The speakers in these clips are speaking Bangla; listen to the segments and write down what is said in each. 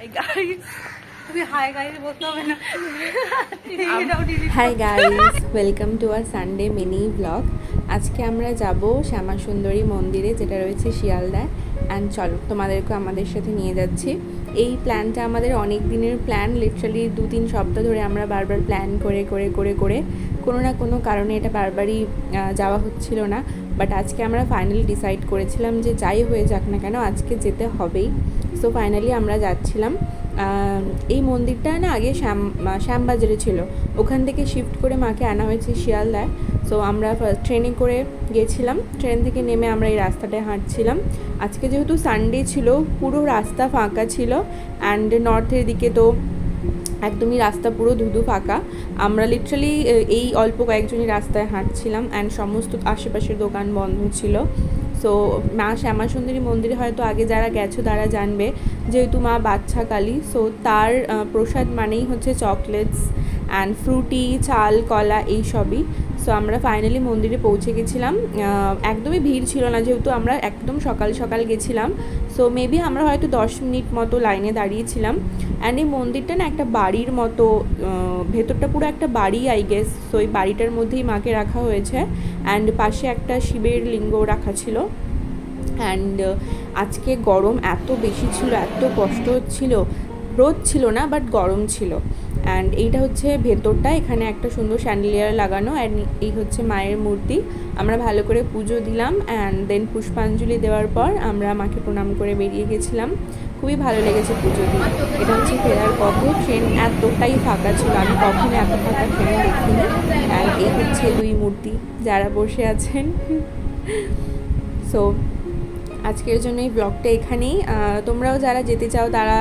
হাই গাইস, তুমি হাই গাইস বলতে হবে না। Hi guys, welcome to our Sunday mini blog. আজকে আমরা যাব শ্যামা সুন্দরী মন্দিরে, যেটা রয়েছে শিয়ালদায়। অ্যান্ড চলো, তোমাদেরকে আমাদের সাথে নিয়ে যাচ্ছি। এই প্ল্যানটা আমাদের অনেক দিনের প্ল্যান, লিটারালি 2-3 সপ্তাহ ধরে আমরা বারবার প্ল্যান করে করে করে করে কোনো না কোনো কারণে এটা বারবারই যাওয়া হচ্ছিল না। বাট আজকে আমরা ফাইনালি ডিসাইড করেছিলাম যে যাই হয়ে যাক না কেন আজকে যেতে হবেই। সো ফাইনালি আমরা যাচ্ছিলাম। এই মন্দিরটা না আগে শ্যামবাজারে ছিল, ওখান থেকে শিফট করে মাকে আনা হয়েছে শিয়ালদায়। সো আমরা ফার্স্ট ট্রেনে করে গিয়েছিলাম, ট্রেন থেকে নেমে আমরা এই রাস্তাটায় হাঁটছিলাম। আজকে যেহেতু সানডে ছিল, পুরো রাস্তা ফাঁকা ছিল। অ্যান্ড নর্থের দিকে তো একদমই রাস্তা পুরো ধুধু ফাঁকা। আমরা লিটারালি এই অল্প কয়েকজনই রাস্তায় হাঁটছিলাম, অ্যান্ড সমস্ত আশেপাশের দোকান বন্ধ ছিল। সো মা শ্যামা সুন্দরী মন্দিরে হয়তো আগে যারা গেছো তারা জানবে, যেহেতু মা বাচ্চা কালী, সো তার প্রসাদ মানেই হচ্ছে চকলেটস অ্যান্ড ফ্রুটি, চাল, কলা এইসবই। সো আমরা ফাইনালি মন্দিরে পৌঁছে গেছিলাম। একদমই ভিড় ছিল না, যেহেতু আমরা একদম সকাল সকাল গেছিলাম। সো মেবি আমরা হয়তো 10 মিনিট মতো লাইনে দাঁড়িয়েছিলাম। অ্যান্ড এই মন্দিরটা না একটা বাড়ির মতো, ভেতরটা পুরো একটা বাড়ি আই গেস। সো এই বাড়িটার মধ্যেই মাকে রাখা হয়েছে। অ্যান্ড পাশে একটা শিবের লিঙ্গ রাখা ছিল। অ্যান্ড আজকে গরম এত বেশি ছিল, এত কষ্ট হচ্ছিল। রোদ ছিল না, বাট গরম ছিল। অ্যান্ড এইটা হচ্ছে ভেতরটা, এখানে একটা সুন্দর স্যান্ডেলিয়ার লাগানো। অ্যান্ড এই হচ্ছে মায়ের মূর্তি। আমরা ভালো করে পুজো দিলাম, অ্যান্ড দেন পুষ্পাঞ্জলি দেওয়ার পর আমরা মাকে প্রণাম করে বেরিয়ে গেছিলাম। খুবই ভালো লেগেছে পুজো দিয়ে। এটা হচ্ছে ফেরার পথে, ট্রেন এতটাই ফাঁকা ছিল, আমি কখনো এত ফাঁকা ট্রেন দেখিনি। অ্যান্ড এই হচ্ছে দুই মূর্তি যারা বসে আছেন। সো আজকের জন্য এই ব্লগটা এখানেই। তোমরাও যারা যেতে চাও তারা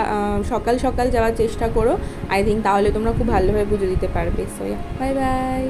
সকাল সকাল যাওয়ার চেষ্টা করো। আই থিঙ্ক তাহলে তোমরা খুব ভালোভাবে পুজো দিতে পারবে। So bye bye.